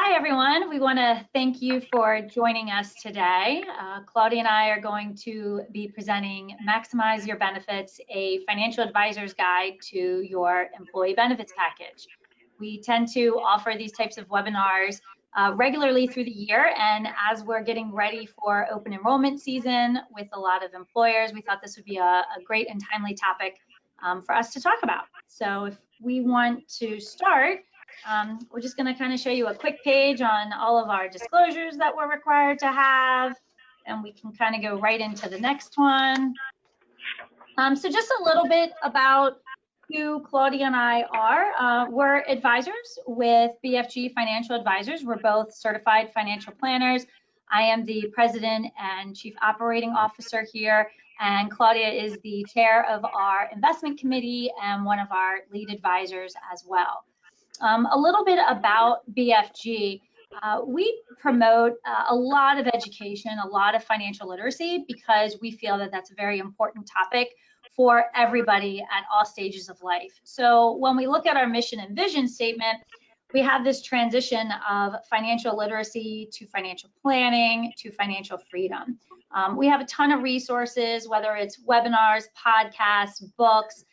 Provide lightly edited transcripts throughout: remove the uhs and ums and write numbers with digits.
Hi, everyone. We want to thank you for joining us today. Claudia and I are going to be presenting Maximize Your Benefits, a financial advisor's guide to your employee benefits package. We tend to offer these types of webinars regularly through the year, and as we're getting ready for open enrollment season with a lot of employers, we thought this would be a great and timely topic for us to talk about. So if we want to start, we're just going to kind of show you a quick page on all of our disclosures that we're required to have, and we can kind of go right into the next one. So just a little bit about who Claudia and I are. We're advisors with BFG Financial Advisors. We're both certified financial planners. I am the president and chief operating officer here, and Claudia is the chair of our investment committee and one of our lead advisors as well. A little bit about BFG. We promote a lot of education, a lot of financial literacy, because we feel that that's a very important topic for everybody at all stages of life. So when we look at our mission and vision statement, we have this transition of financial literacy to financial planning to financial freedom. We have a ton of resources, whether it's webinars, podcasts, books,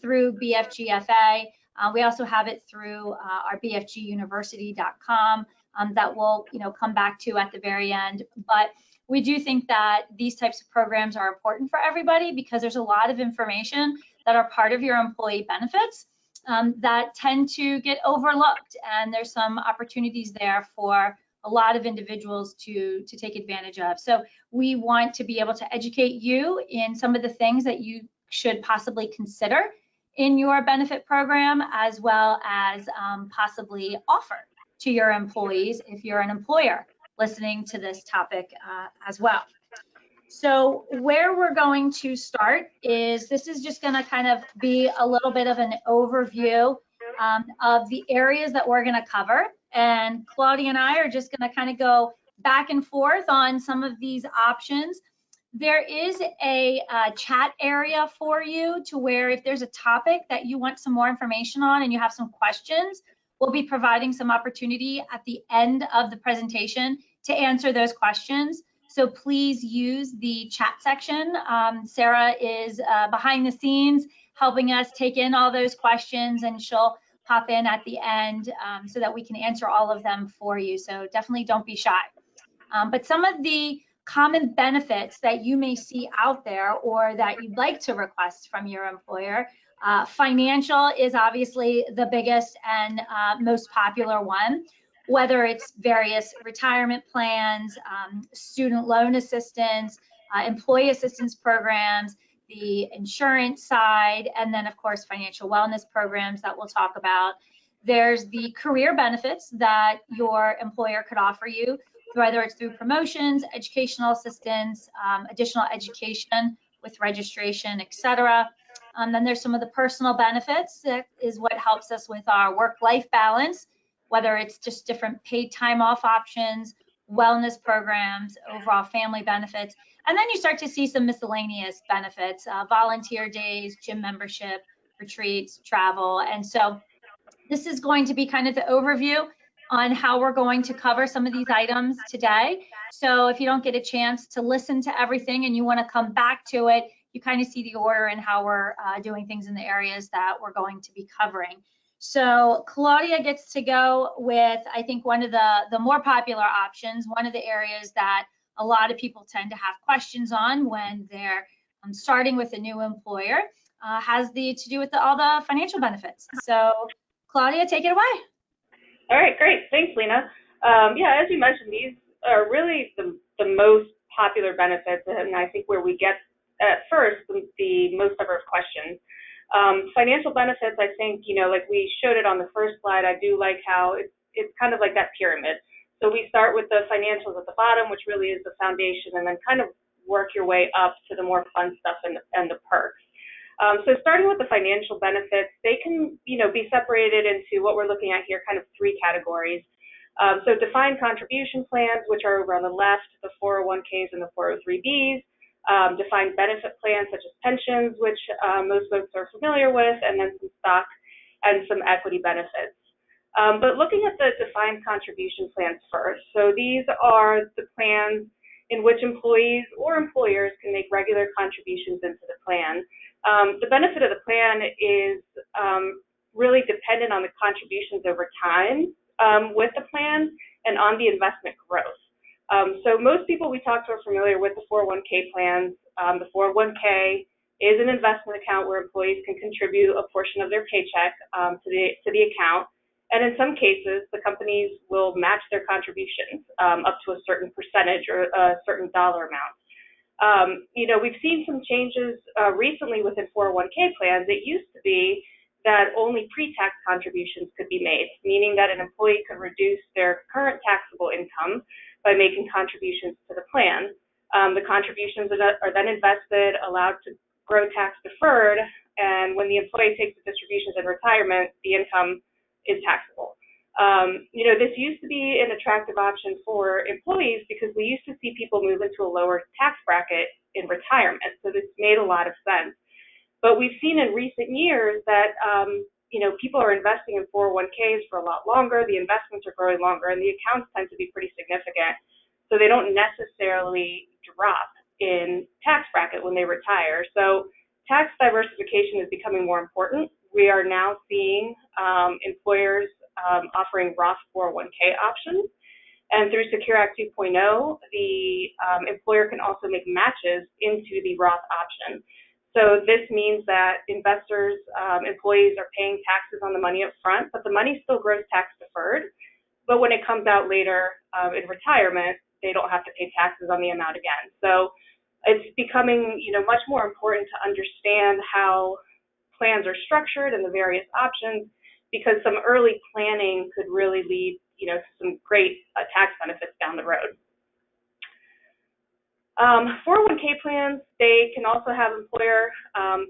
through BFGFA. We also have it through our bfguniversity.com that we'll come back to at the very end. But we do think that these types of programs are important for everybody because there's a lot of information that are part of your employee benefits that tend to get overlooked, and there's some opportunities there for a lot of individuals to take advantage of. So we want to be able to educate you in some of the things that you should possibly consider in your benefit program, as well as possibly offer to your employees if you're an employer listening to this topic as well. So where we're going to start is, this is just going to kind of be a little bit of an overview of the areas that we're going to cover. And Claudia and I are just going to kind of go back and forth on some of these options. There is a chat area for you to where if there's a topic that you want some more information on and you have some questions, we'll be providing some opportunity at the end of the presentation to answer those questions. So please use the chat section. Sarah is behind the scenes helping us take in all those questions, and she'll pop in at the end so that we can answer all of them for you. So definitely don't be shy. But some of the common benefits that you may see out there or that you'd like to request from your employer. Financial is obviously the biggest and most popular one, whether it's various retirement plans, student loan assistance, employee assistance programs, the insurance side, and then of course financial wellness programs that we'll talk about. There's the career benefits that your employer could offer you, whether it's through promotions, educational assistance, additional education with registration, etc. Then there's some of the personal benefits. That is what helps us with our work-life balance, whether it's just different paid time off options, wellness programs, overall family benefits. And then you start to see some miscellaneous benefits, volunteer days, gym membership, retreats, travel. And so this is going to be kind of the overview on how we're going to cover some of these items today. So if you don't get a chance to listen to everything and you want to come back to it, you kind of see the order and how we're doing things in the areas that we're going to be covering. So Claudia gets to go with, I think, one of the more popular options, one of the areas that a lot of people tend to have questions on when they're starting with a new employer, has to do with all the financial benefits. So Claudia, take it away. All right, great. Thanks, Lena. Yeah, as you mentioned, these are really the most popular benefits, and I think where we get at first the most number of questions. Financial benefits, I think, like we showed it on the first slide, I do like how it's kind of like that pyramid. So we start with the financials at the bottom, which really is the foundation, and then kind of work your way up to the more fun stuff and the perks. So starting with the financial benefits, they can, be separated into what we're looking at here, kind of three categories. So defined contribution plans, which are over on the left, the 401ks and the 403bs, defined benefit plans such as pensions, which most folks are familiar with, and then some stock and some equity benefits. But looking at the defined contribution plans first, so these are the plans in which employees or employers can make regular contributions into the plan. The benefit of the plan is really dependent on the contributions over time with the plan and on the investment growth. So most people we talk to are familiar with the 401k plans. The 401k is an investment account where employees can contribute a portion of their paycheck to the account. And in some cases, the companies will match their contributions up to a certain percentage or a certain dollar amount. We've seen some changes recently within 401k plans. It used to be that only pre-tax contributions could be made, meaning that an employee could reduce their current taxable income by making contributions to the plan. The contributions are then invested, allowed to grow tax deferred, and when the employee takes the distributions in retirement, the income is taxable. This used to be an attractive option for employees because we used to see people move into a lower tax bracket in retirement, so this made a lot of sense. But we've seen in recent years that people are investing in 401ks for a lot longer, the investments are growing longer, and the accounts tend to be pretty significant, so they don't necessarily drop in tax bracket when they retire. So tax diversification is becoming more important. We are now seeing employers offering Roth 401k options. And through Secure Act 2.0, the employer can also make matches into the Roth option. So this means that investors, employees are paying taxes on the money up front, but the money still grows tax deferred. But when it comes out later in retirement, they don't have to pay taxes on the amount again. So it's becoming, much more important to understand how plans are structured and the various options, because some early planning could really lead, to some great tax benefits down the road. 401k plans, they can also have employer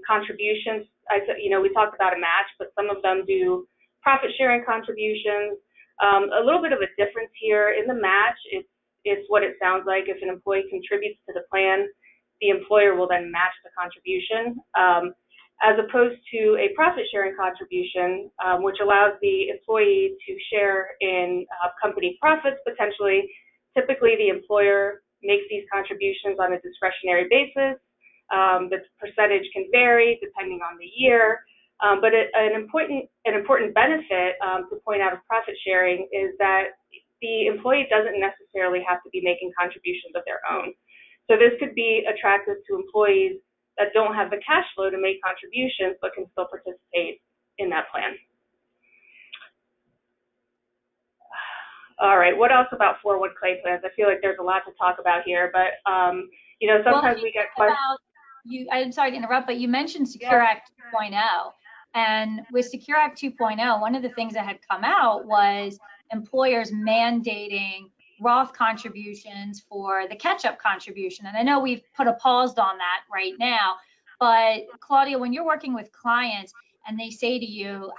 contributions. We talked about a match, but some of them do profit sharing contributions. A little bit of a difference here in the match, it's what it sounds like. If an employee contributes to the plan, the employer will then match the contribution, as opposed to a profit sharing contribution, which allows the employee to share in company profits potentially. Typically, the employer makes these contributions on a discretionary basis. The percentage can vary depending on the year, but an important benefit to point out of profit sharing is that the employee doesn't necessarily have to be making contributions of their own. So this could be attractive to employees that don't have the cash flow to make contributions but can still participate in that plan. All right, what else about 401k plans? I feel like there's a lot to talk about here, but sometimes we get questions. I'm sorry to interrupt, but you mentioned Secure Act 2.0. And with Secure Act 2.0, one of the things that had come out was employers mandating Roth contributions for the catch-up contribution. And I know we've put a pause on that right now, but Claudia, when you're working with clients and they say to you,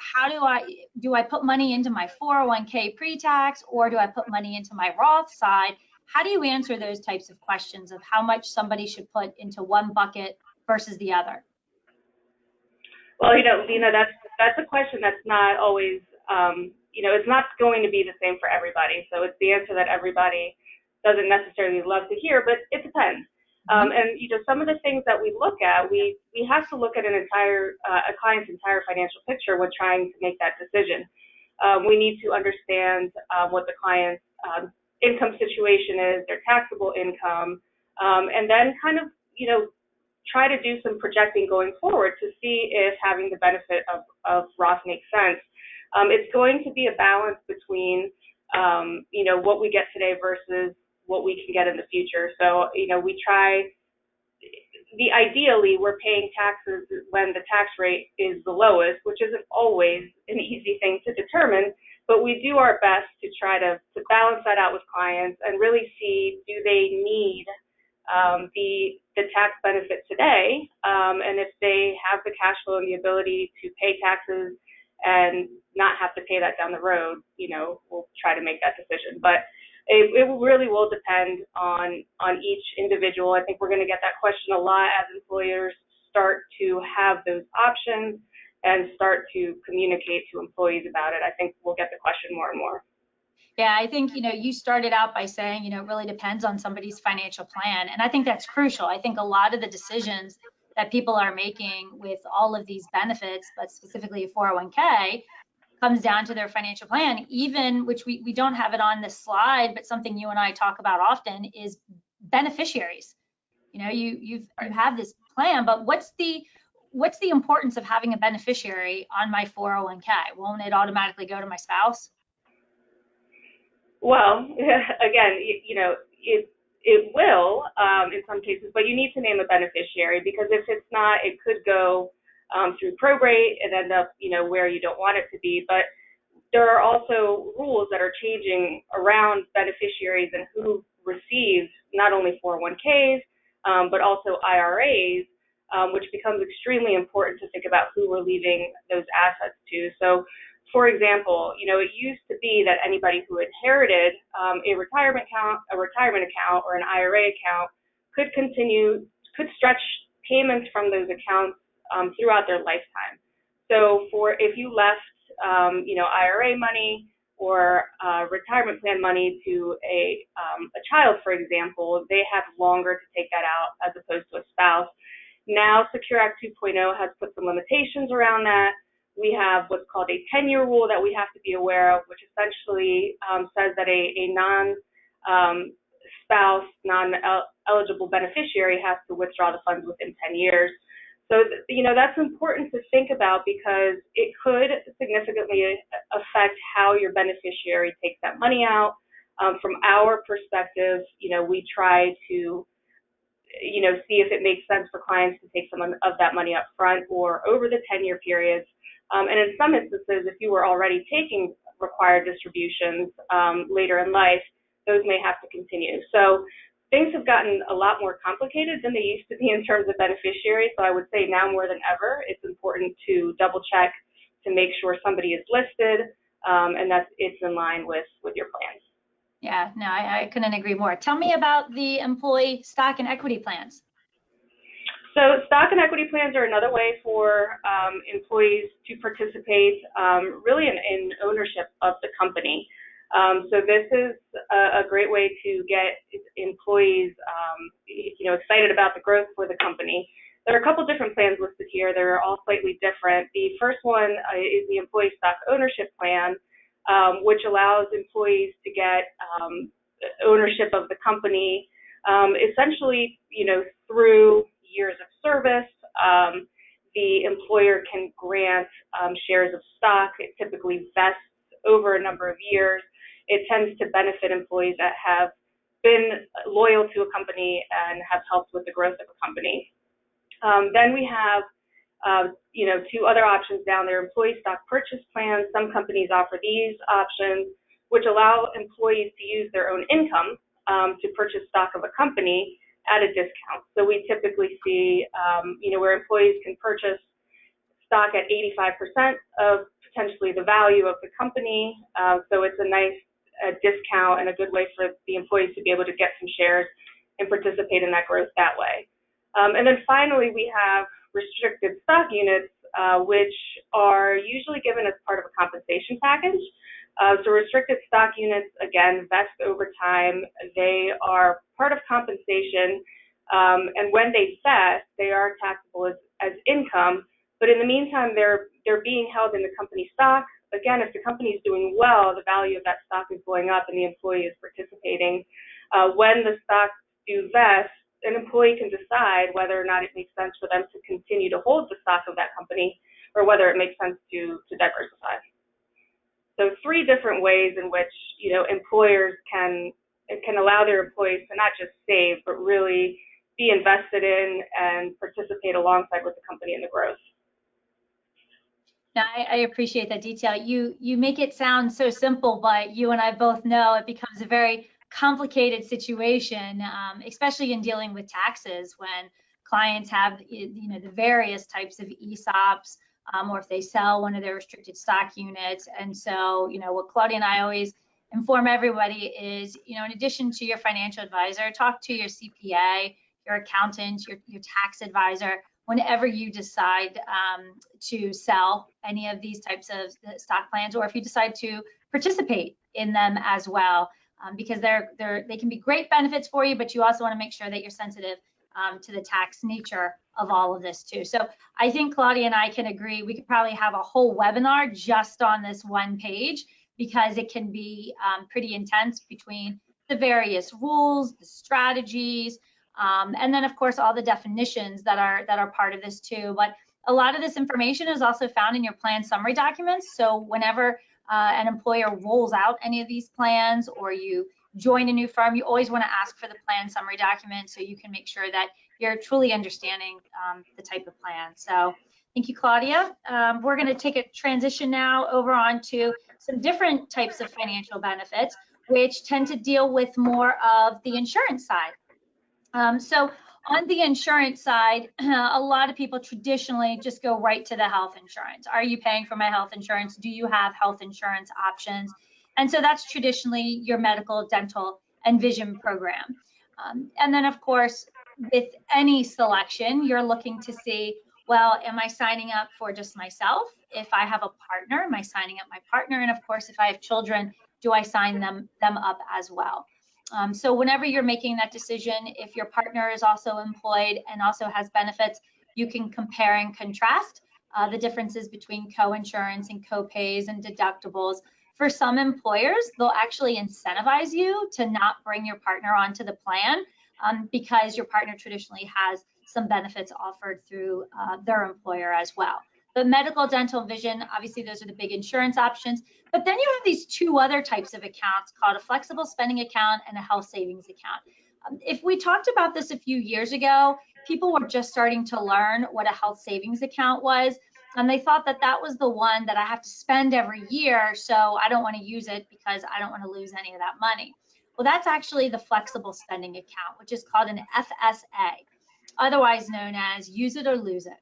do I put money into my 401k pre-tax, or do I put money into my Roth side? How do you answer those types of questions of how much somebody should put into one bucket versus the other? Well, Lena, that's a question that's not always, it's not going to be the same for everybody. So it's the answer that everybody doesn't necessarily love to hear, but it depends. And some of the things that we look at, we have to look at a client's entire financial picture when trying to make that decision. We need to understand what the client's income situation is, their taxable income, and then kind of, try to do some projecting going forward to see if having the benefit of Roth makes sense. It's going to be a balance between, what we get today versus what we can get in the future. So, ideally, we're paying taxes when the tax rate is the lowest, which isn't always an easy thing to determine, but we do our best to try to balance that out with clients and really see, do they need the tax benefit today, and if they have the cash flow and the ability to pay taxes and not have to pay that down the road, we'll try to make that decision. But it really will depend on each individual. I think we're going to get that question a lot as employers start to have those options. and start to communicate to employees about it, I think we'll get the question more and more. Yeah, I think, you started out by saying, it really depends on somebody's financial plan. And I think that's crucial. I think a lot of the decisions that people are making with all of these benefits, but specifically a 401k, comes down to their financial plan, even, which we don't have it on this slide, but something you and I talk about often is beneficiaries. You have this plan, but what's the importance of having a beneficiary on my 401k? Won't it automatically go to my spouse? Well, again, it will in some cases, but you need to name a beneficiary, because if it's not, it could go through probate and end up, where you don't want it to be. But there are also rules that are changing around beneficiaries and who receives not only 401ks, but also IRAs, which becomes extremely important to think about who we're leaving those assets to. So, for example, it used to be that anybody who inherited a retirement account, or an IRA account could stretch payments from those accounts throughout their lifetime. So, if you left, IRA money or retirement plan money to a child, for example, they have longer to take that out as opposed to a spouse. Now, Secure Act 2.0 has put some limitations around that. We have what's called a 10-year rule that we have to be aware of, which essentially says that a non-spouse, non-eligible beneficiary has to withdraw the funds within 10 years. So, that's important to think about, because it could significantly affect how your beneficiary takes that money out. From our perspective, we try to see if it makes sense for clients to take some of that money up front or over the 10-year periods. And in some instances, if you were already taking required distributions later in life, those may have to continue. So things have gotten a lot more complicated than they used to be in terms of beneficiaries. So I would say now more than ever, it's important to double check to make sure somebody is listed and that it's in line with your plans. Yeah, no, I couldn't agree more. Tell me about the employee stock and equity plans. So stock and equity plans are another way for employees to participate really in ownership of the company. So this is a great way to get employees excited about the growth for the company. There are a couple different plans listed here. They're all slightly different. The first one is the employee stock ownership plan, which allows employees to get ownership of the company, essentially, through years of service. The employer can grant shares of stock. It typically vests over a number of years. It tends to benefit employees that have been loyal to a company and have helped with the growth of a company. Then we have two other options down there, employee stock purchase plans. Some companies offer these options, which allow employees to use their own income to purchase stock of a company at a discount. So we typically see, where employees can purchase stock at 85% of potentially the value of the company. So it's a nice discount and a good way for the employees to be able to get some shares and participate in that growth that way. And then finally, we have restricted stock units, which are usually given as part of a compensation package. So restricted stock units, again, vest over time. They are part of compensation, and when they vest, they are taxable as income. But in the meantime, they're being held in the company stock. Again, if the company is doing well, the value of that stock is going up and the employee is participating. When the stocks do vest, an employee can decide whether or not it makes sense for them to continue to hold the stock of that company or whether it makes sense to diversify. So 3 different ways in which employers can allow their employees to not just save, but really be invested in and participate alongside with the company in the growth. Now, I appreciate that detail. You make it sound so simple, but you and I both know it becomes a very complicated situation, especially in dealing with taxes when clients have the various types of ESOPs, or if they sell one of their restricted stock units. And so, what Claudia and I always inform everybody is, in addition to your financial advisor, talk to your CPA, your accountant, your tax advisor. whenever you decide to sell any of these types of stock plans, or if you decide to participate in them as well, because they can be great benefits for you, but you also want to make sure that you're sensitive to the tax nature of all of this too. So I think Claudia and I can agree we could probably have a whole webinar just on this one page, because it can be pretty intense between the various rules, the strategies, and then of course all the definitions that are part of this too. But a lot of this information is also found in your plan summary documents. So whenever an employer rolls out any of these plans, or you join a new firm, you always want to ask for the plan summary document so you can make sure that you're truly understanding the type of plan. So thank you, Claudia. We're going to take a transition now over onto some different types of financial benefits, which tend to deal with more of the insurance side. So on the insurance side, a lot of people traditionally just go right to the health insurance. Are you paying for my health insurance? Do you have health insurance options? And so that's traditionally your medical, dental, and vision program. And then, of course, with any selection, you're looking to see, well, am I signing up for just myself? If I have a partner, am I signing up my partner? And of course, if I have children, do I sign them up as well? So whenever you're making that decision, if your partner is also employed and also has benefits, you can compare and contrast the differences between co-insurance and co-pays and deductibles. For some employers, they'll actually incentivize you to not bring your partner onto the plan because your partner traditionally has some benefits offered through their employer as well. But medical, dental, vision, obviously those are the big insurance options. But then you have these two other types of accounts called a flexible spending account and a health savings account. If we talked about this a few years ago, people were just starting to learn what a health savings account was. And they thought that that was the one that I have to spend every year, so I don't want to use it because I don't want to lose any of that money. Well, that's actually the flexible spending account, which is called an FSA, otherwise known as use it or lose it.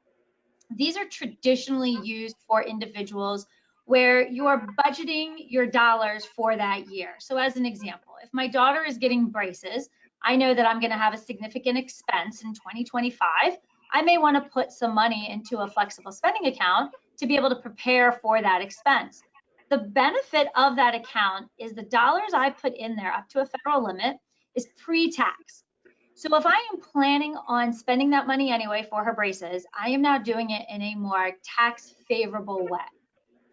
These are traditionally used for individuals where you're budgeting your dollars for that year. So as an example, if my daughter is getting braces, I know that I'm going to have a significant expense in 2025. I may want to put some money into a flexible spending account to be able to prepare for that expense. The benefit of that account is the dollars I put in there up to a federal limit is pre-tax. So if I am planning on spending that money anyway for her braces, I am now doing it in a more tax favorable way.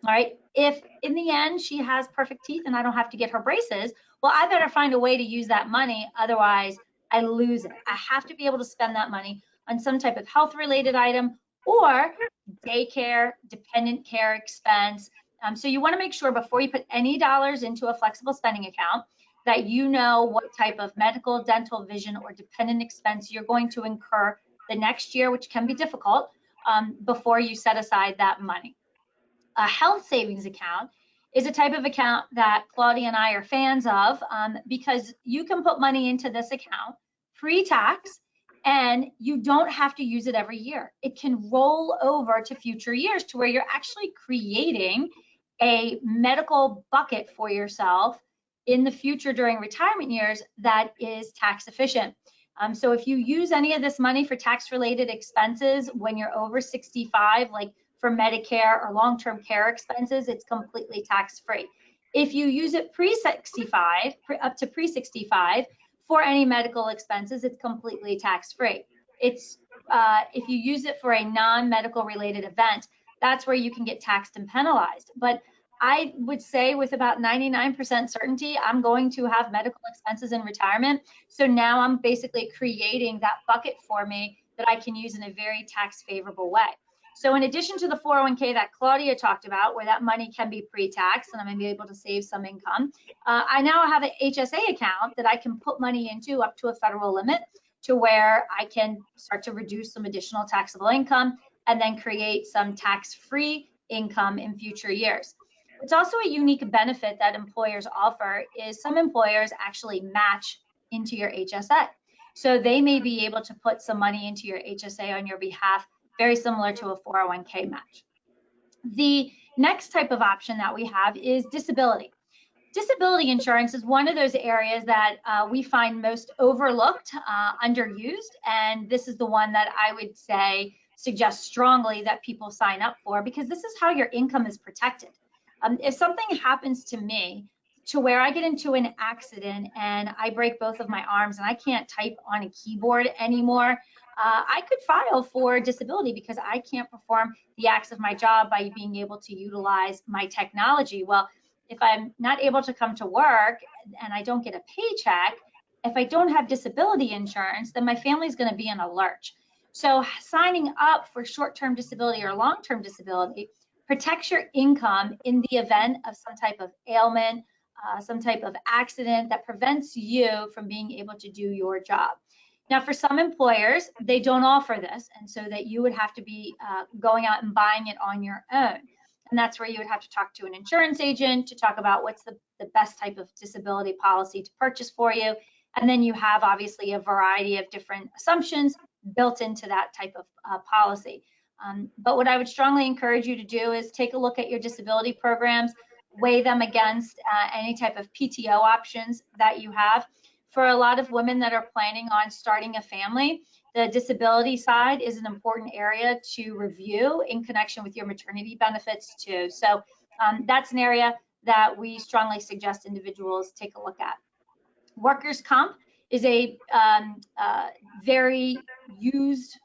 All right. If in the end she has perfect teeth and I don't have to get her braces, well, I better find a way to use that money. Otherwise, I lose it. I have to be able to spend that money on some type of health related item or daycare, dependent care expense. So you want to make sure before you put any dollars into a flexible spending account that you know what type of medical, dental, vision, or dependent expense you're going to incur the next year, which can be difficult, before you set aside that money. A health savings account is a type of account that Claudia and I are fans of because you can put money into this account pre-tax and you don't have to use it every year. It can roll over to future years to where you're actually creating a medical bucket for yourself in the future during retirement years that is tax efficient. So if you use any of this money for tax related expenses when you're over 65, like for Medicare or long-term care expenses, it's completely tax-free. If you use it pre-65, up to pre-65 for any medical expenses, it's completely tax-free. It's if you use it for a non-medical related event, that's where you can get taxed and penalized. But I would say with about 99% certainty, I'm going to have medical expenses in retirement. So now I'm basically creating that bucket for me that I can use in a very tax favorable way. So in addition to the 401k that Claudia talked about, where that money can be pre-tax and I'm going to be able to save some income, I now have an HSA account that I can put money into up to a federal limit to where I can start to reduce some additional taxable income and then create some tax-free income in future years. It's also a unique benefit that employers offer is some employers actually match into your HSA. So they may be able to put some money into your HSA on your behalf, very similar to a 401k match. The next type of option that we have is disability. Disability insurance is one of those areas that we find most overlooked, underused, and this is the one that I would say suggest strongly that people sign up for, because this is how your income is protected. If something happens to me to where I get into an accident and I break both of my arms and I can't type on a keyboard anymore, I could file for disability because I can't perform the acts of my job by being able to utilize my technology. Well, if I'm not able to come to work and I don't get a paycheck, if I don't have disability insurance, then my family's going to be in a lurch. So signing up for short-term disability or long-term disability protects your income in the event of some type of ailment, some type of accident that prevents you from being able to do your job. Now, for some employers, they don't offer this, and so that you would have to be going out and buying it on your own. And that's where you would have to talk to an insurance agent to talk about what's the best type of disability policy to purchase for you. And then you have obviously a variety of different assumptions built into that type of policy. But what I would strongly encourage you to do is take a look at your disability programs, weigh them against any type of PTO options that you have. For a lot of women that are planning on starting a family, the disability side is an important area to review in connection with your maternity benefits too. So that's an area that we strongly suggest individuals take a look at. Workers' comp is a very used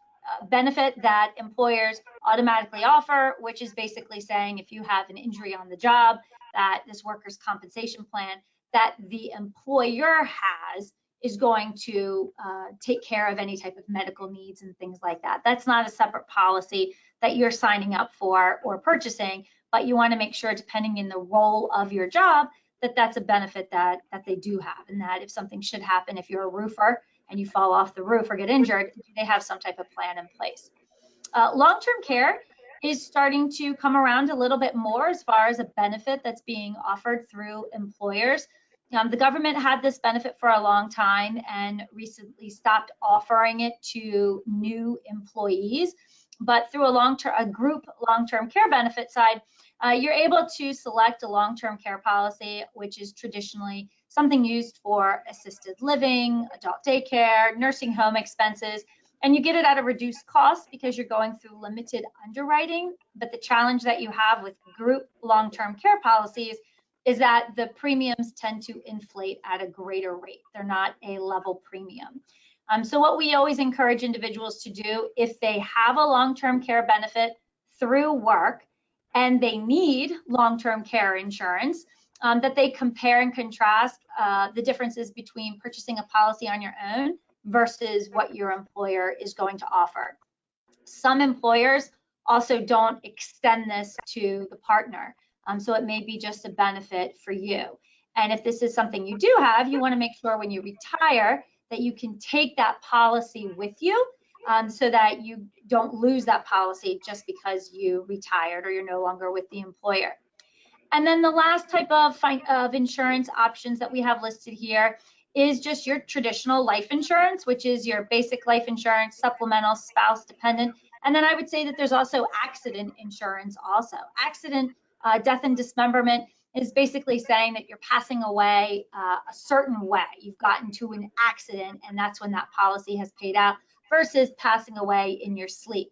benefit that employers automatically offer, which is basically saying if you have an injury on the job, that this workers' compensation plan that the employer has is going to take care of any type of medical needs and things like that. That's not a separate policy that you're signing up for or purchasing, but you want to make sure, depending in the role of your job, that that's a benefit that they do have, and that if something should happen, if you're a roofer and you fall off the roof or get injured, they have some type of plan in place. Long-term care is starting to come around a little bit more as far as a benefit that's being offered through employers. The government had this benefit for a long time and recently stopped offering it to new employees. But through a group long-term care benefit side, you're able to select a long-term care policy, which is traditionally something used for assisted living, adult daycare, nursing home expenses, and you get it at a reduced cost because you're going through limited underwriting. But the challenge that you have with group long-term care policies is that the premiums tend to inflate at a greater rate. They're not a level premium. So what we always encourage individuals to do, if they have a long-term care benefit through work and they need long-term care insurance, that they compare and contrast the differences between purchasing a policy on your own versus what your employer is going to offer. Some employers also don't extend this to the partner, so it may be just a benefit for you. And if this is something you do have, you want to make sure when you retire that you can take that policy with you, so that you don't lose that policy just because you retired or you're no longer with the employer. And then the last type of insurance options that we have listed here is just your traditional life insurance, which is your basic life insurance, supplemental, spouse dependent. And then I would say that there's also accident insurance also. Accident, death and dismemberment is basically saying that you're passing away a certain way. You've gotten to an accident and that's when that policy has paid out, versus passing away in your sleep.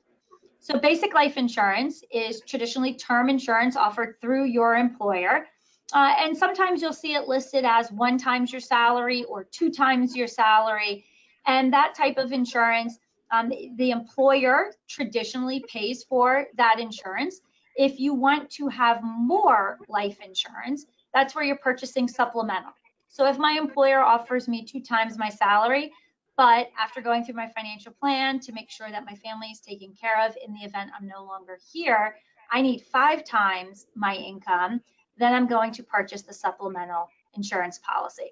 So basic life insurance is traditionally term insurance offered through your employer. And sometimes you'll see it listed as 1 times your salary or 2 times your salary. And that type of insurance, the employer traditionally pays for that insurance. If you want to have more life insurance, that's where you're purchasing supplemental. So if my employer offers me 2 times my salary, but after going through my financial plan to make sure that my family is taken care of in the event I'm no longer here, I need 5 times my income, then I'm going to purchase the supplemental insurance policy.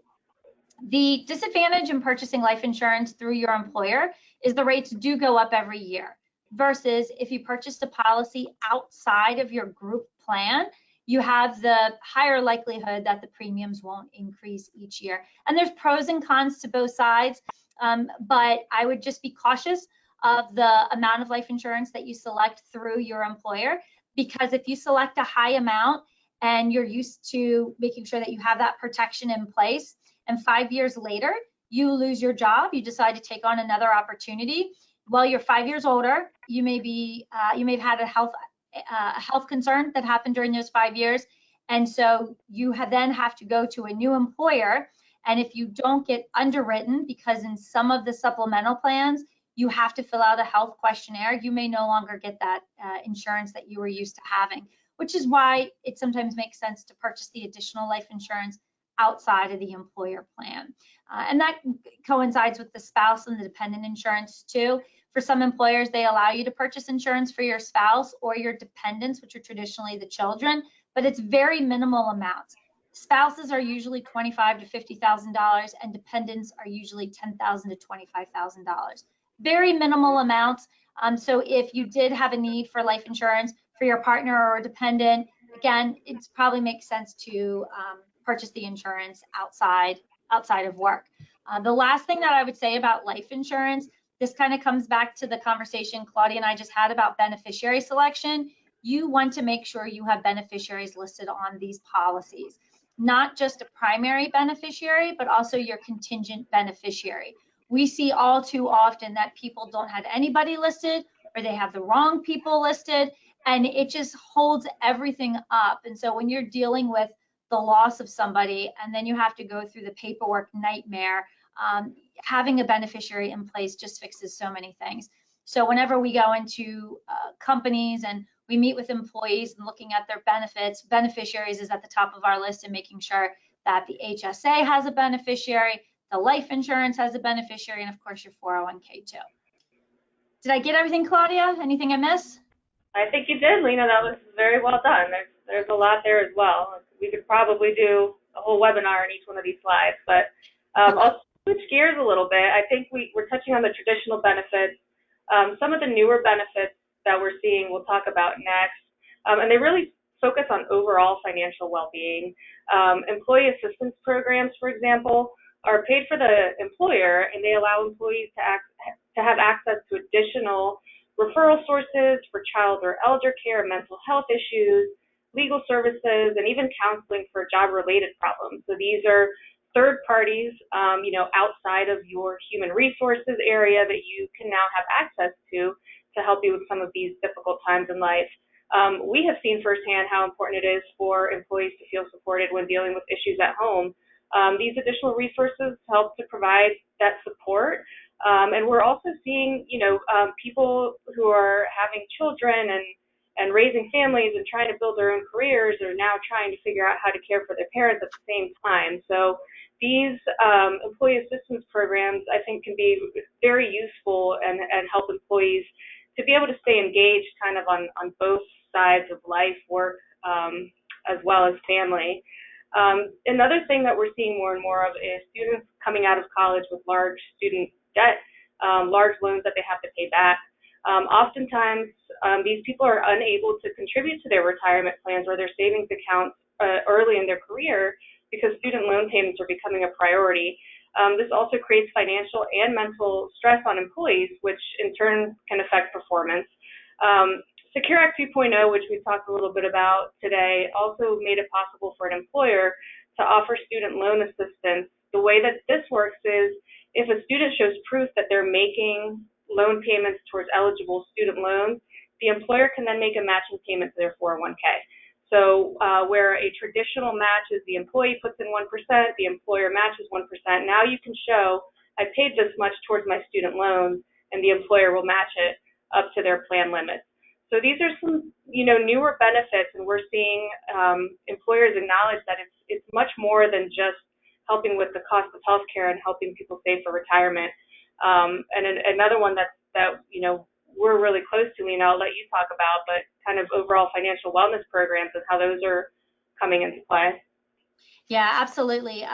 The disadvantage in purchasing life insurance through your employer is the rates do go up every year, versus if you purchased a policy outside of your group plan, you have the higher likelihood that the premiums won't increase each year. And there's pros and cons to both sides, but I would just be cautious of the amount of life insurance that you select through your employer, because if you select a high amount and you're used to making sure that you have that protection in place, and 5 years later you lose your job, you decide to take on another opportunity, Well, you're 5 years older. You may have had a health concern that happened during those 5 years, and so you then have to go to a new employer. And if you don't get underwritten, because in some of the supplemental plans you have to fill out a health questionnaire, you may no longer get that insurance that you were used to having, which is why it sometimes makes sense to purchase the additional life insurance outside of the employer plan. And that coincides with the spouse and the dependent insurance too. For some employers, they allow you to purchase insurance for your spouse or your dependents, which are traditionally the children, but it's very minimal amounts. Spouses are usually $25,000 to $50,000, and dependents are usually $10,000 to $25,000. Very minimal amounts. So if you did have a need for life insurance for your partner or a dependent, again, it probably makes sense to purchase the insurance outside of work. The last thing that I would say about life insurance, this kind of comes back to the conversation Claudia and I just had about beneficiary selection. You want to make sure you have beneficiaries listed on these policies, not just a primary beneficiary, but also your contingent beneficiary. We see all too often that people don't have anybody listed, or they have the wrong people listed, and it just holds everything up. And so when you're dealing with the loss of somebody and then you have to go through the paperwork nightmare, having a beneficiary in place just fixes so many things. So whenever we go into companies and we meet with employees and looking at their benefits, beneficiaries is at the top of our list, and making sure that the HSA has a beneficiary, the life insurance has a beneficiary, and of course your 401k too. Did I get everything, Claudia? Anything I missed? I think you did, Lena. That was very well done. There's a lot there as well. We could probably do a whole webinar on each one of these slides, but I'll switch gears a little bit. I think we're touching on the traditional benefits. Some of the newer benefits that we're seeing we'll talk about next, and they really focus on overall financial well-being. Employee assistance programs, for example, are paid for the employer, and they allow employees to have access to additional referral sources for child or elder care, mental health issues, legal services, and even counseling for job-related problems. So these are third parties, outside of your human resources area that you can now have access to help you with some of these difficult times in life. We have seen firsthand how important it is for employees to feel supported when dealing with issues at home. These additional resources help to provide that support. And we're also seeing, people who are having children and raising families and trying to build their own careers are now trying to figure out how to care for their parents at the same time. So these employee assistance programs, I think, can be very useful and help employees to be able to stay engaged kind of on both sides of life, work, as well as family. Another thing that we're seeing more and more of is students coming out of college with large student debt, large loans that they have to pay back. Oftentimes, these people are unable to contribute to their retirement plans or their savings accounts early in their career because student loan payments are becoming a priority. This also creates financial and mental stress on employees, which in turn can affect performance. Secure Act 2.0, which we talked a little bit about today, also made it possible for an employer to offer student loan assistance. The way that this works is if a student shows proof that they're making loan payments towards eligible student loans, the employer can then make a matching payment to their 401k. So where a traditional match is the employee puts in 1%, the employer matches 1%. Now you can show I paid this much towards my student loans, and the employer will match it up to their plan limits. So these are some, newer benefits, and we're seeing employers acknowledge that it's much more than just helping with the cost of healthcare and helping people save for retirement. And another one that we're really close to, Lena, I'll let you talk about, but kind of overall financial wellness programs and how those are coming into play. Yeah, absolutely.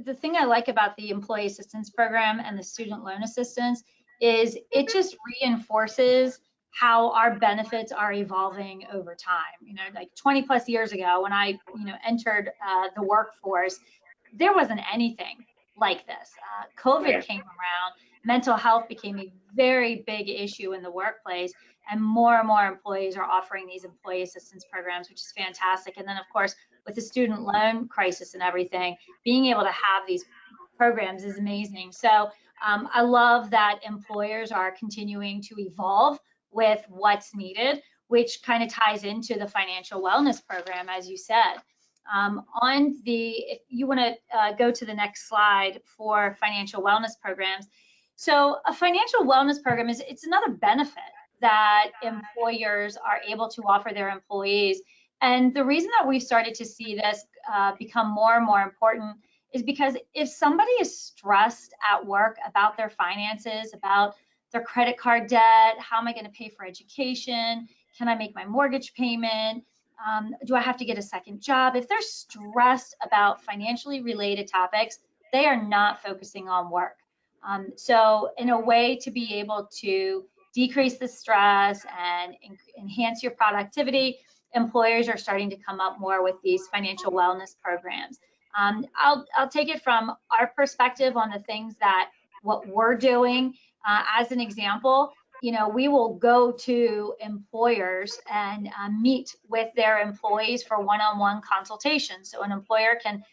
The thing I like about the employee assistance program and the student loan assistance is it just reinforces how our benefits are evolving over time. Like 20 plus years ago when I, entered the workforce, there wasn't anything like this. COVID came around, mental health became a very big issue in the workplace, and more employees are offering these employee assistance programs, which is fantastic. And then of course, with the student loan crisis and everything, being able to have these programs is amazing. So I love that employers are continuing to evolve with what's needed, which kind of ties into the financial wellness program, as you said. If you want to go to the next slide for financial wellness programs. So a financial wellness program it's another benefit that employers are able to offer their employees. And the reason that we've started to see this become more and more important is because if somebody is stressed at work about their finances, about their credit card debt, how am I going to pay for education? Can I make my mortgage payment? Do I have to get a second job? If they're stressed about financially related topics, they are not focusing on work. So in a way to be able to decrease the stress and enhance your productivity, employers are starting to come up more with these financial wellness programs. I'll take it from our perspective on the things that what we're doing. As an example, we will go to employers and meet with their employees for one-on-one consultation. So an employer can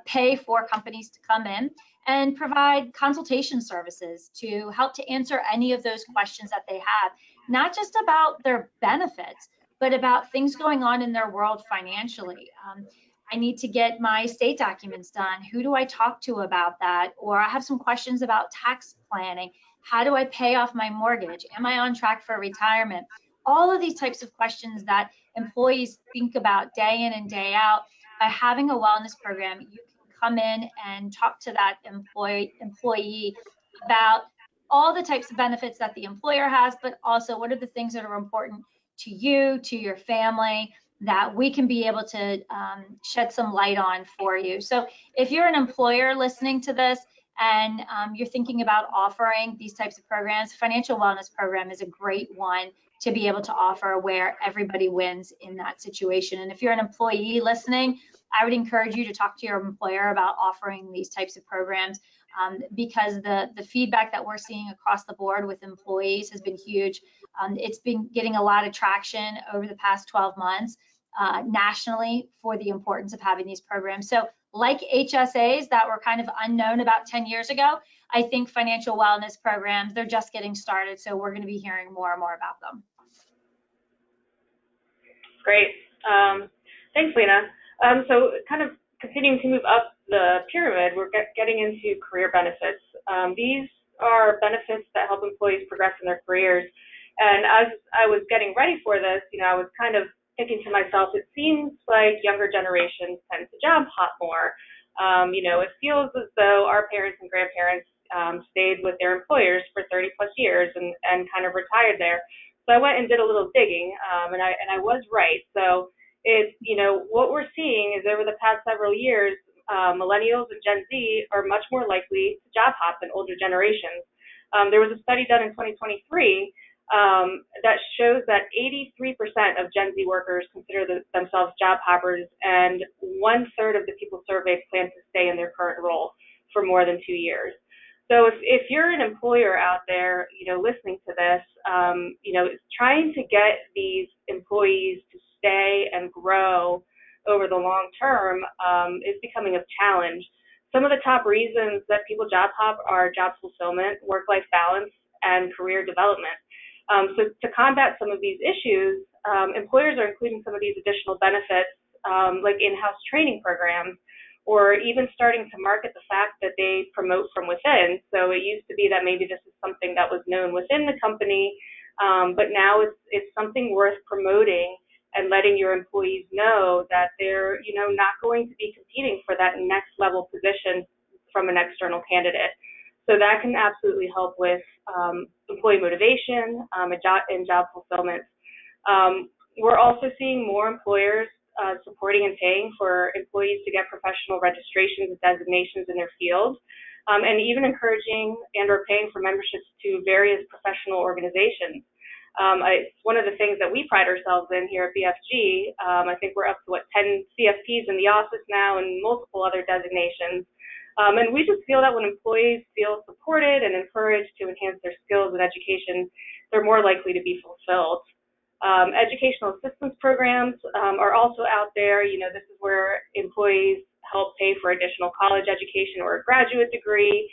pay for companies to come in and provide consultation services to help to answer any of those questions that they have, not just about their benefits, but about things going on in their world financially. I need to get my estate documents done. Who do I talk to about that? Or I have some questions about tax planning. How do I pay off my mortgage? Am I on track for retirement? All of these types of questions that employees think about day in and day out. By having a wellness program, you can come in and talk to that employee about all the types of benefits that the employer has, but also what are the things that are important to you, to your family, that we can be able to shed some light on for you. So if you're an employer listening to this and you're thinking about offering these types of programs, financial wellness program is a great one to be able to offer where everybody wins in that situation. And if you're an employee listening, I would encourage you to talk to your employer about offering these types of programs because the feedback that we're seeing across the board with employees has been huge. It's been getting a lot of traction over the past 12 months nationally for the importance of having these programs. So like HSAs that were kind of unknown about 10 years ago, I think financial wellness programs, they're just getting started. So we're going to be hearing more and more about them. Great. Thanks, Lena. So kind of continuing to move up the pyramid, we're getting into career benefits. These are benefits that help employees progress in their careers. And as I was getting ready for this, I was kind of thinking to myself, it seems like younger generations tend to job hop more. It feels as though our parents and grandparents stayed with their employers for 30 plus years and kind of retired there. So I went and did a little digging, and I was right. So what we're seeing is over the past several years, millennials and Gen Z are much more likely to job hop than older generations. There was a study done in 2023 that shows that 83% of Gen Z workers consider themselves job hoppers, and 1/3 of the people surveyed plan to stay in their current role for more than 2 years. So if you're an employer out there, listening to this, trying to get these employees to stay and grow over the long term is becoming a challenge. Some of the top reasons that people job hop are job fulfillment, work-life balance, and career development. So to combat some of these issues, employers are including some of these additional benefits, like in-house training programs, or even starting to market the fact that they promote from within. So it used to be that maybe this is something that was known within the company, but now it's something worth promoting and letting your employees know that they're not going to be competing for that next level position from an external candidate. So that can absolutely help with employee motivation and job fulfillment. We're also seeing more employers supporting and paying for employees to get professional registrations and designations in their field, and even encouraging and or paying for memberships to various professional organizations. It's one of the things that we pride ourselves in here at BFG. I think we're up to 10 CFPs in the office now and multiple other designations. And we just feel that when employees feel supported and encouraged to enhance their skills and education, they're more likely to be fulfilled. Educational assistance programs are also out there. This is where employees help pay for additional college education or a graduate degree.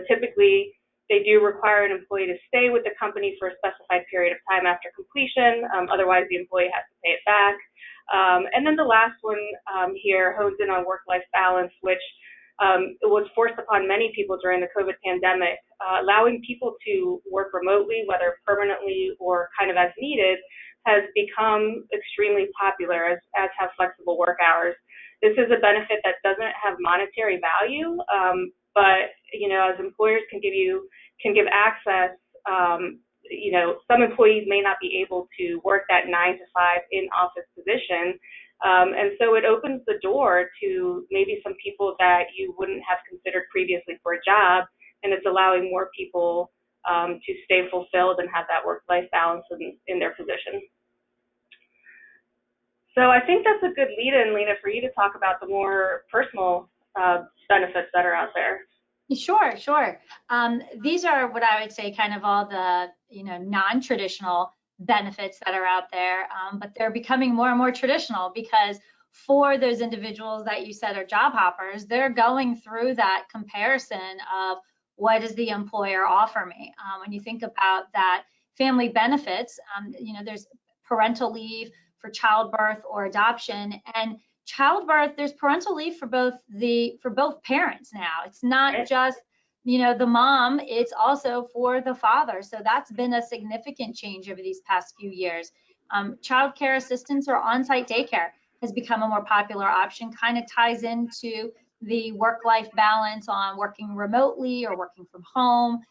Typically they do require an employee to stay with the company for a specified period of time after completion. Otherwise, the employee has to pay it back. And then the last one here hones in on work-life balance, which it was forced upon many people during the COVID pandemic. Allowing people to work remotely, whether permanently or kind of as needed, has become extremely popular, as have flexible work hours. This is a benefit that doesn't have monetary value, but as employers can give access. Some employees may not be able to work that 9 to 5 in-office position, and so it opens the door to maybe some people that you wouldn't have considered previously for a job, and it's allowing more people to stay fulfilled and have that work-life balance in their position. So I think that's a good lead-in, Lena, for you to talk about the more personal benefits that are out there. Sure. These are what I would say kind of all the, non-traditional benefits that are out there, but they're becoming more and more traditional because for those individuals that you said are job hoppers, they're going through that comparison of what does the employer offer me? When you think about that family benefits, there's parental leave for childbirth or adoption, and childbirth, there's parental leave for both parents now. It's not just the mom, it's also for the father. So that's been a significant change over these past few years. Child care assistance or on-site daycare has become a more popular option, kind of ties into the work-life balance on working remotely or working from home.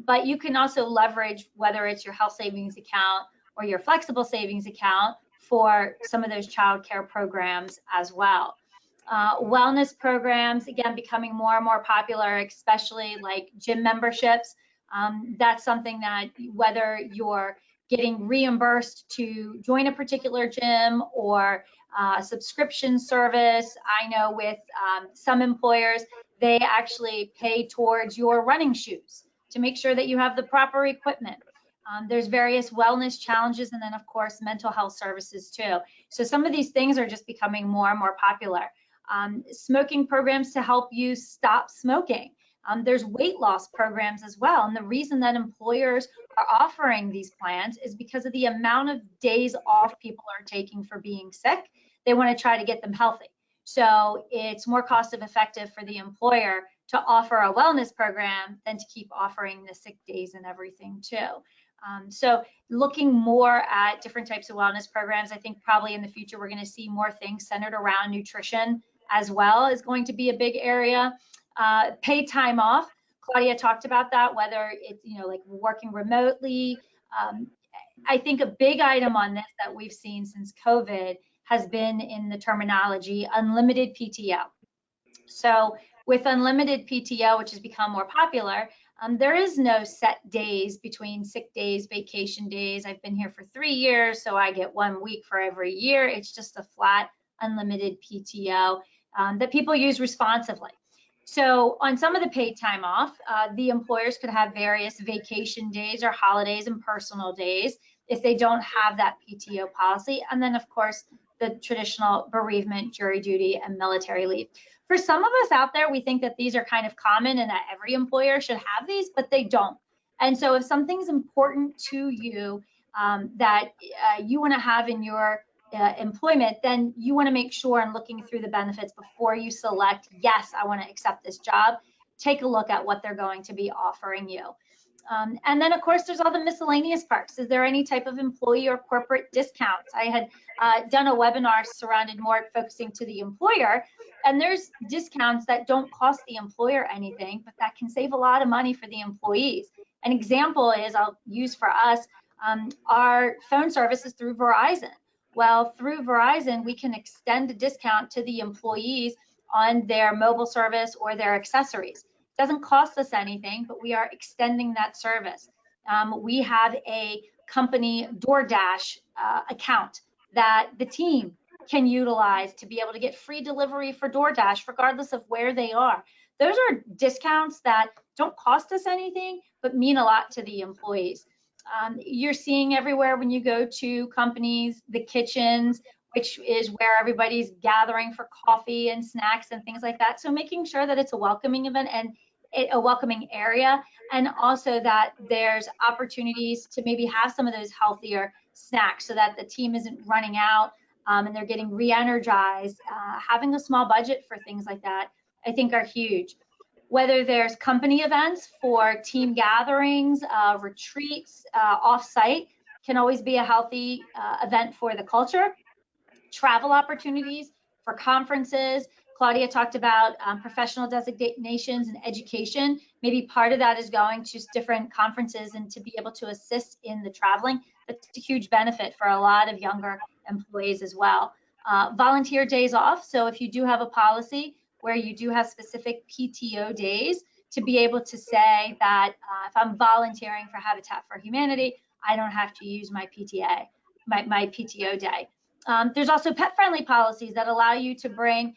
But you can also leverage whether it's your health savings account or your flexible savings account for some of those child care programs as well. Wellness programs, again, becoming more and more popular, especially like gym memberships. That's something that whether you're getting reimbursed to join a particular gym or a subscription service, I know with some employers, they actually pay towards your running shoes to make sure that you have the proper equipment. There's various wellness challenges, and then of course mental health services too. So some of these things are just becoming more and more popular. Smoking programs to help you stop smoking. There's weight loss programs as well, and the reason that employers are offering these plans is because of the amount of days off people are taking for being sick. They want to try to get them healthy. So it's more cost effective for the employer to offer a wellness program than to keep offering the sick days and everything too. So looking more at different types of wellness programs, I think probably in the future we're going to see more things centered around nutrition as well is going to be a big area. Paid time off, Claudia talked about that, whether it's, like working remotely. I think a big item on this that we've seen since COVID has been in the terminology unlimited PTO. So with unlimited PTO, which has become more popular, there is no set days between sick days, vacation days. I've been here for 3 years, so I get 1 week for every year. It's just a flat unlimited PTO that people use responsively. So on some of the paid time off, the employers could have various vacation days or holidays and personal days if they don't have that PTO policy. And then, of course, the traditional bereavement, jury duty, and military leave. For some of us out there, we think that these are kind of common and that every employer should have these, but they don't. And so if something's important to you that you want to have in your employment, then you want to make sure and looking through the benefits before you select, yes, I want to accept this job, take a look at what they're going to be offering you. And then, of course, there's all the miscellaneous perks. Is there any type of employee or corporate discounts? I had done a webinar surrounded more focusing to the employer, and there's discounts that don't cost the employer anything, but that can save a lot of money for the employees. An example is, I'll use for us, our phone service is through Verizon. Well, through Verizon, we can extend a discount to the employees on their mobile service or their accessories. It doesn't cost us anything, but we are extending that service. We have a company DoorDash account that the team can utilize to be able to get free delivery for DoorDash, regardless of where they are. Those are discounts that don't cost us anything, but mean a lot to the employees. You're seeing everywhere when you go to companies, the kitchens, which is where everybody's gathering for coffee and snacks and things like that. So making sure that it's a welcoming event and a welcoming area, and also that there's opportunities to maybe have some of those healthier snacks so that the team isn't running out and they're getting re-energized. Having a small budget for things like that, I think, are huge. Whether there's company events for team gatherings, retreats, off-site, can always be a healthy event for the culture. Travel opportunities for conferences. Claudia talked about professional designations and education. Maybe part of that is going to different conferences and to be able to assist in the traveling. That's a huge benefit for a lot of younger employees as well. Volunteer days off. So if you do have a policy where you do have specific PTO days, to be able to say that if I'm volunteering for Habitat for Humanity, I don't have to use my PTA, my PTO day. There's also pet-friendly policies that allow you to bring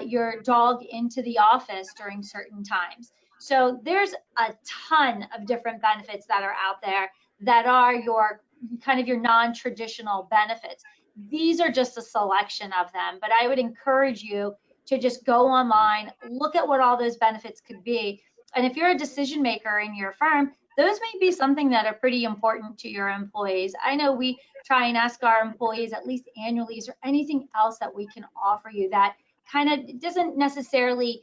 your dog into the office during certain times. So there's a ton of different benefits that are out there that are your kind of your non-traditional benefits. These are just a selection of them, but I would encourage you to just go online, look at what all those benefits could be. And if you're a decision maker in your firm, those may be something that are pretty important to your employees. I know we try and ask our employees at least annually, is there anything else that we can offer you that kind of doesn't necessarily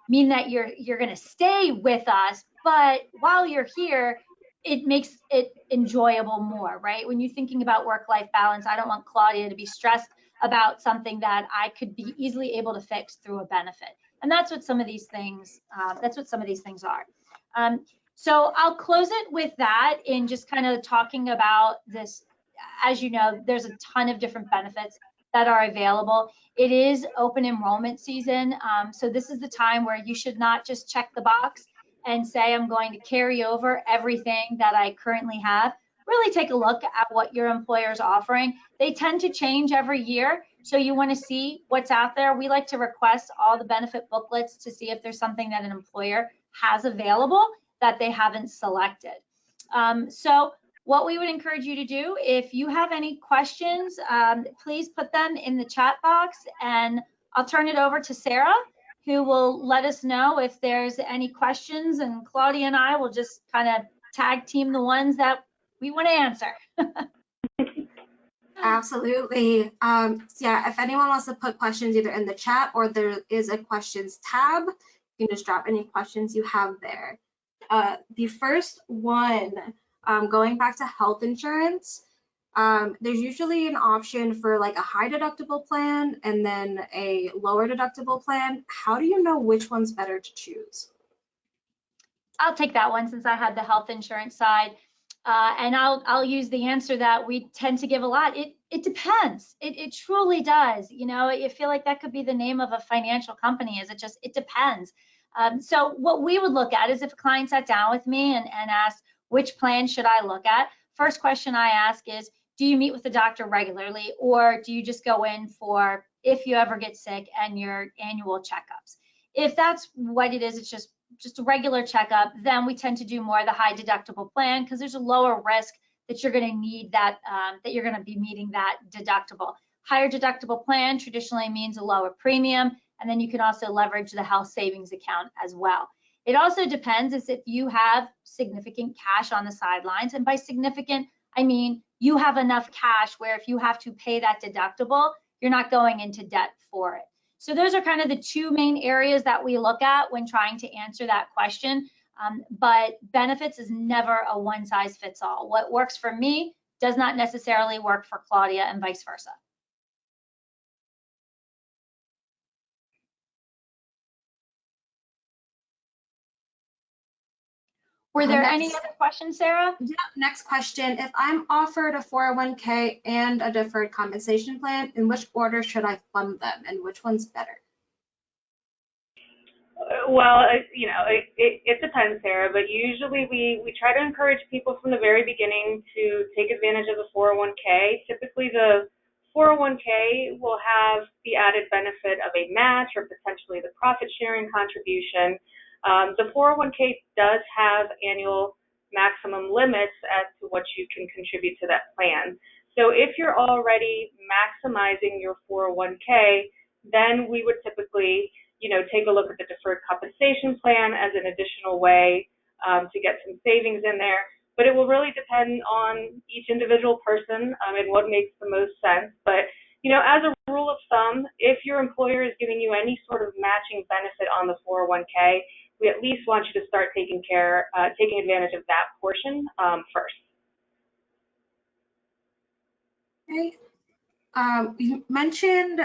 mean that you're going to stay with us, but while you're here, it makes it enjoyable more, right? When you're thinking about work-life balance, I don't want Claudia to be stressed about something that I could be easily able to fix through a benefit. And that's what some of these things, are. So I'll close it with that in just kind of talking about this. As you know, there's a ton of different benefits that are available. It is open enrollment season. So this is the time where you should not just check the box and say, I'm going to carry over everything that I currently have. Really take a look at what your employer is offering. They tend to change every year. So you want to see what's out there. We like to request all the benefit booklets to see if there's something that an employer has available that they haven't selected. So what we would encourage you to do, if you have any questions, please put them in the chat box, and I'll turn it over to Sarah, who will let us know if there's any questions, and Claudia and I will just kind of tag team the ones that we want to answer. Absolutely. So yeah, if anyone wants to put questions either in the chat or there is a questions tab, you can just drop any questions you have there. The first one, going back to health insurance, there's usually an option for like a high deductible plan and then a lower deductible plan. How do you know which one's better to choose? I'll take that one since I had the health insurance side. And I'll use the answer that we tend to give a lot. It depends. It truly does. You know, I feel like that could be the name of a financial company. It depends. So what we would look at is if a client sat down with me and asked, which plan should I look at? First question I ask is, do you meet with the doctor regularly, or do you just go in for if you ever get sick and your annual checkups? If that's what it is, it's just a regular checkup, then we tend to do more of the high deductible plan because there's a lower risk that you're going to need that you're going to be meeting that deductible. Higher deductible plan traditionally means a lower premium, and then you can also leverage the health savings account as well. It also depends as if you have significant cash on the sidelines, and by significant, I mean you have enough cash where if you have to pay that deductible, you're not going into debt for it. So those are kind of the two main areas that we look at when trying to answer that question. But benefits is never a one size fits all. What works for me does not necessarily work for Claudia, and vice versa. Were there any other questions, Sarah? Yeah, next question. If I'm offered a 401k and a deferred compensation plan, in which order should I fund them, and which one's better? Well, it depends, Sarah, but usually we try to encourage people from the very beginning to take advantage of the 401k. Typically, the 401k will have the added benefit of a match or potentially the profit sharing contribution. The 401k does have annual maximum limits as to what you can contribute to that plan. So if you're already maximizing your 401k, then we would typically take a look at the deferred compensation plan as an additional way to get some savings in there. But it will really depend on each individual person and what makes the most sense. But as a rule of thumb, if your employer is giving you any sort of matching benefit on the 401k, we at least want you to start taking advantage of that portion first. Okay. You mentioned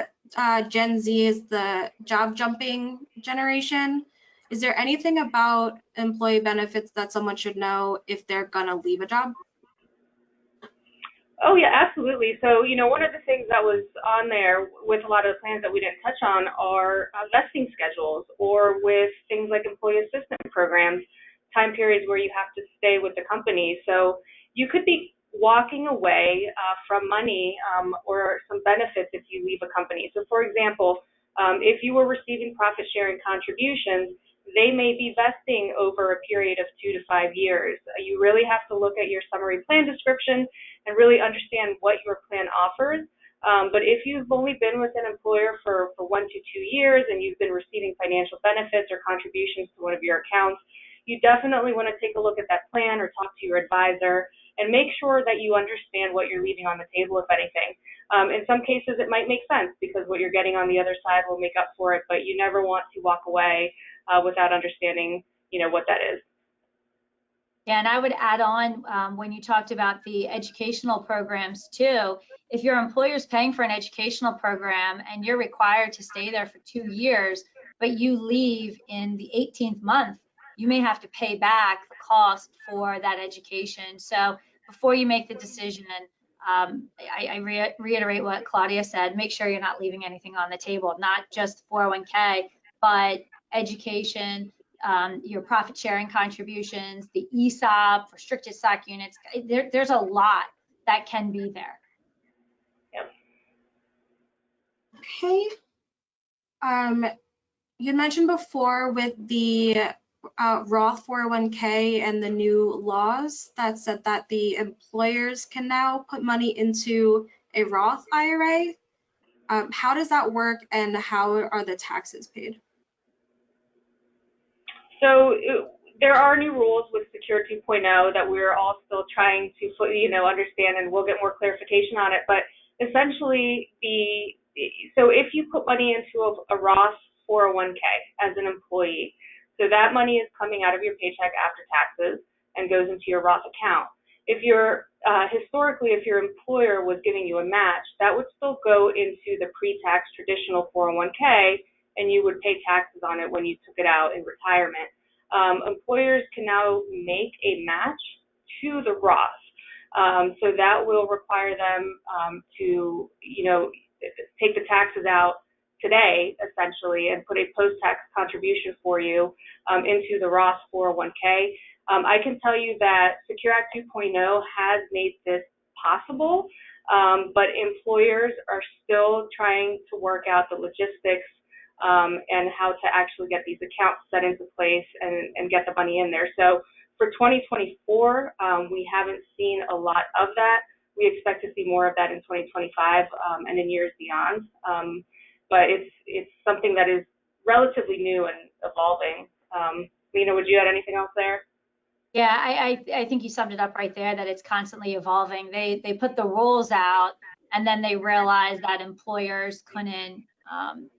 Gen Z is the job jumping generation. Is there anything about employee benefits that someone should know if they're gonna leave a job? Oh yeah, absolutely. So, one of the things that was on there with a lot of the plans that we didn't touch on are vesting schedules, or with things like employee assistance programs, time periods where you have to stay with the company. So you could be walking away from money or some benefits if you leave a company. So for example, if you were receiving profit sharing contributions, they may be vesting over a period of 2 to 5 years. You really have to look at your summary plan description and really understand what your plan offers. But if you've only been with an employer for 1 to 2 years and you've been receiving financial benefits or contributions to one of your accounts, you definitely want to take a look at that plan or talk to your advisor and make sure that you understand what you're leaving on the table, if anything. In some cases, it might make sense because what you're getting on the other side will make up for it, but you never want to walk away without understanding, what that is. Yeah, and I would add on when you talked about the educational programs too, if your employer's paying for an educational program and you're required to stay there for 2 years, but you leave in the 18th month, you may have to pay back the cost for that education. So before you make the decision, I reiterate what Claudia said, make sure you're not leaving anything on the table, not just 401k, but education, your profit sharing contributions, the ESOP, restricted stock units. There's a lot that can be there. Okay. You mentioned before with the Roth 401k and the new laws that said that the employers can now put money into a Roth IRA. How does that work and how are the taxes paid? So there are new rules with Secure 2.0 that we're all still trying to understand, and we'll get more clarification on it. But essentially, so if you put money into a Roth 401k as an employee, so that money is coming out of your paycheck after taxes and goes into your Roth account. If you're historically, if your employer was giving you a match, that would still go into the pre-tax traditional 401k, and you would pay taxes on it when you took it out in retirement. Employers can now make a match to the Roth, so that will require them to, take the taxes out today, essentially, and put a post-tax contribution for you into the Roth 401k. I can tell you that Secure Act 2.0 has made this possible, but employers are still trying to work out the logistics and how to actually get these accounts set into place and get the money in there. So for 2024, we haven't seen a lot of that. We expect to see more of that in 2025 and in years beyond. But it's something that is relatively new and evolving. Lena, would you add anything else there? Yeah, I think you summed it up right there, that it's constantly evolving. They put the rules out and then they realized that employers couldn't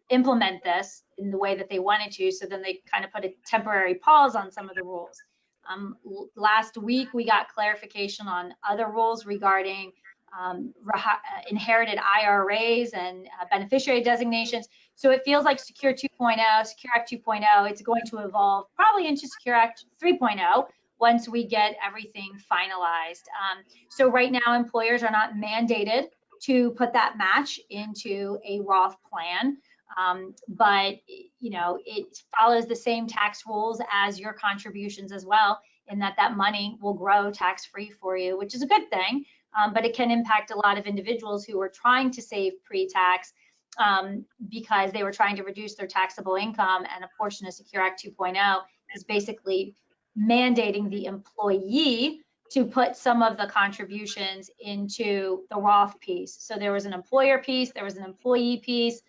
implement this in the way that they wanted to, so then they kind of put a temporary pause on some of the rules. Last week we got clarification on other rules regarding inherited IRAs and beneficiary designations. So it feels like Secure 2.0, Secure Act 2.0, it's going to evolve probably into Secure Act 3.0 once we get everything finalized. So right now employers are not mandated to put that match into a Roth plan, but it follows the same tax rules as your contributions as well, in that money will grow tax-free for you, which is a good thing. But it can impact a lot of individuals who are trying to save pre-tax because they were trying to reduce their taxable income, and a portion of Secure Act 2.0 is basically mandating the employee to put some of the contributions into the Roth piece. So there was an employer piece, there was an employee piece.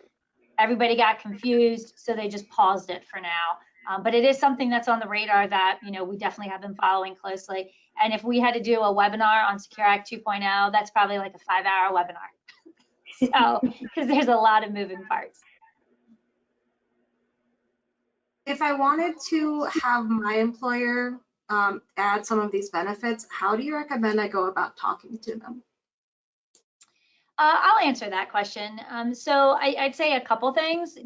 everybody got confused, so they just paused it for now. But it is something that's on the radar that, we definitely have been following closely. And if we had to do a webinar on Secure Act 2.0, that's probably like a 5-hour webinar. So, because there's a lot of moving parts. If I wanted to have my employer add some of these benefits, how do you recommend I go about talking to them? I'll answer that question. So I'd say a couple things,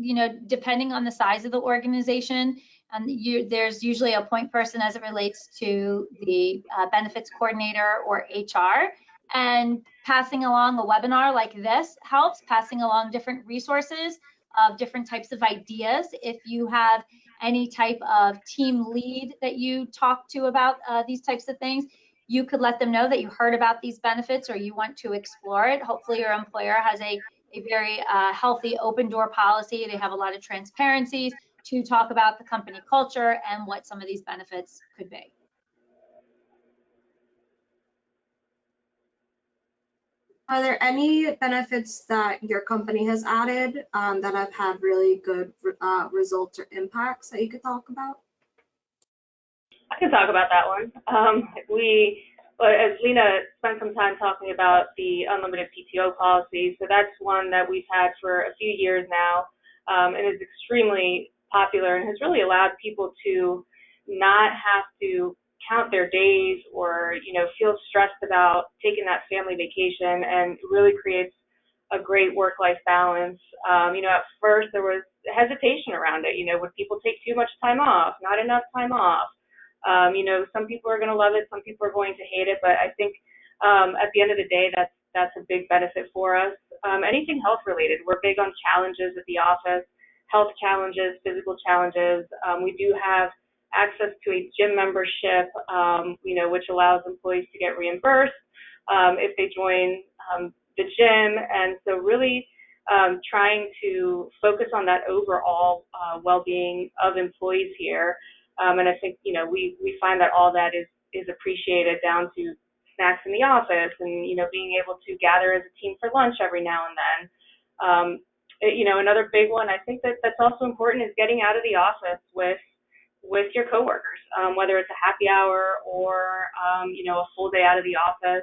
depending on the size of the organization, there's usually a point person as it relates to the benefits coordinator or HR, and passing along a webinar like this helps, passing along different resources of different types of ideas. If you have any type of team lead that you talk to about these types of things, you could let them know that you heard about these benefits or you want to explore it. Hopefully your employer has a very healthy open door policy. They have a lot of transparencies to talk about the company culture and what some of these benefits could be. Are there any benefits that your company has added that have had really good results or impacts that you could talk about? I can talk about that one. As Lena spent some time talking about the unlimited PTO policy, so that's one that we've had for a few years now, and is extremely popular and has really allowed people to not have to count their days or feel stressed about taking that family vacation, and really creates a great work-life balance. At first there was hesitation around it. Would people take too much time off, not enough time off? Some people are going to love it, some people are going to hate it, but I think at the end of the day, that's a big benefit for us. Anything health related, we're big on challenges at the office, health challenges, physical challenges. We do have access to a gym membership, which allows employees to get reimbursed if they join the gym, and so really trying to focus on that overall well-being of employees here. And I think, we find that all that is appreciated, down to snacks in the office and, being able to gather as a team for lunch every now and then. Another big one, I think that's also important, is getting out of the office with your coworkers, whether it's a happy hour or, a full day out of the office,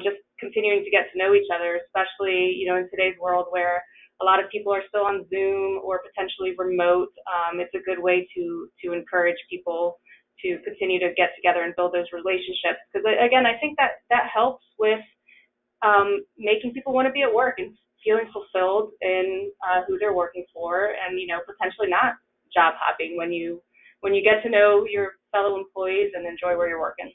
just continuing to get to know each other, especially, in today's world where a lot of people are still on Zoom or potentially remote. It's a good way to encourage people to continue to get together and build those relationships. Because again, I think that helps with making people want to be at work and feeling fulfilled in who they're working for, and potentially not job hopping when you get to know your fellow employees and enjoy where you're working.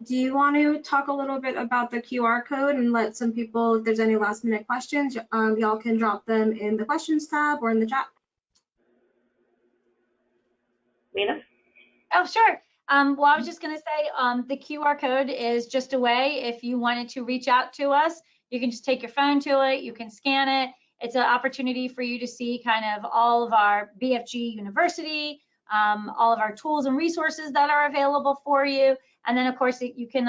Do you want to talk a little bit about the QR code and let some people, if there's any last minute questions, y'all can drop them in the questions tab or in the chat. Lena? Oh, sure. Well, I was just going to say the QR code is just a way, if you wanted to reach out to us, you can just take your phone to it, you can scan it. It's an opportunity for you to see kind of all of our BFG University, all of our tools and resources that are available for you. And then, of course, you can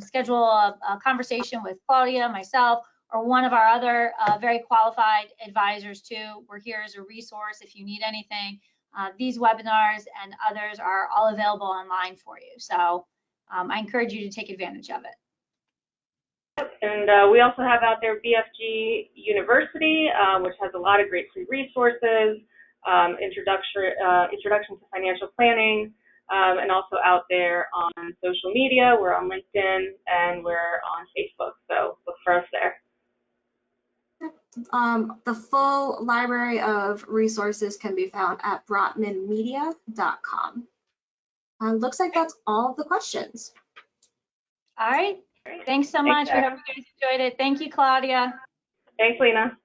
schedule a conversation with Claudia, myself, or one of our other very qualified advisors too. We're here as a resource if you need anything. These webinars and others are all available online for you. So I encourage you to take advantage of it. And we also have out there BFG University, which has a lot of great free resources, introduction to financial planning, and also out there on social media. We're on LinkedIn and we're on Facebook, so look for us there. The full library of resources can be found at brotmanmedia.com. Looks like that's all of the questions. All right. Thanks so much. We hope you guys enjoyed it. Thank you, Claudia. Thanks, Lena.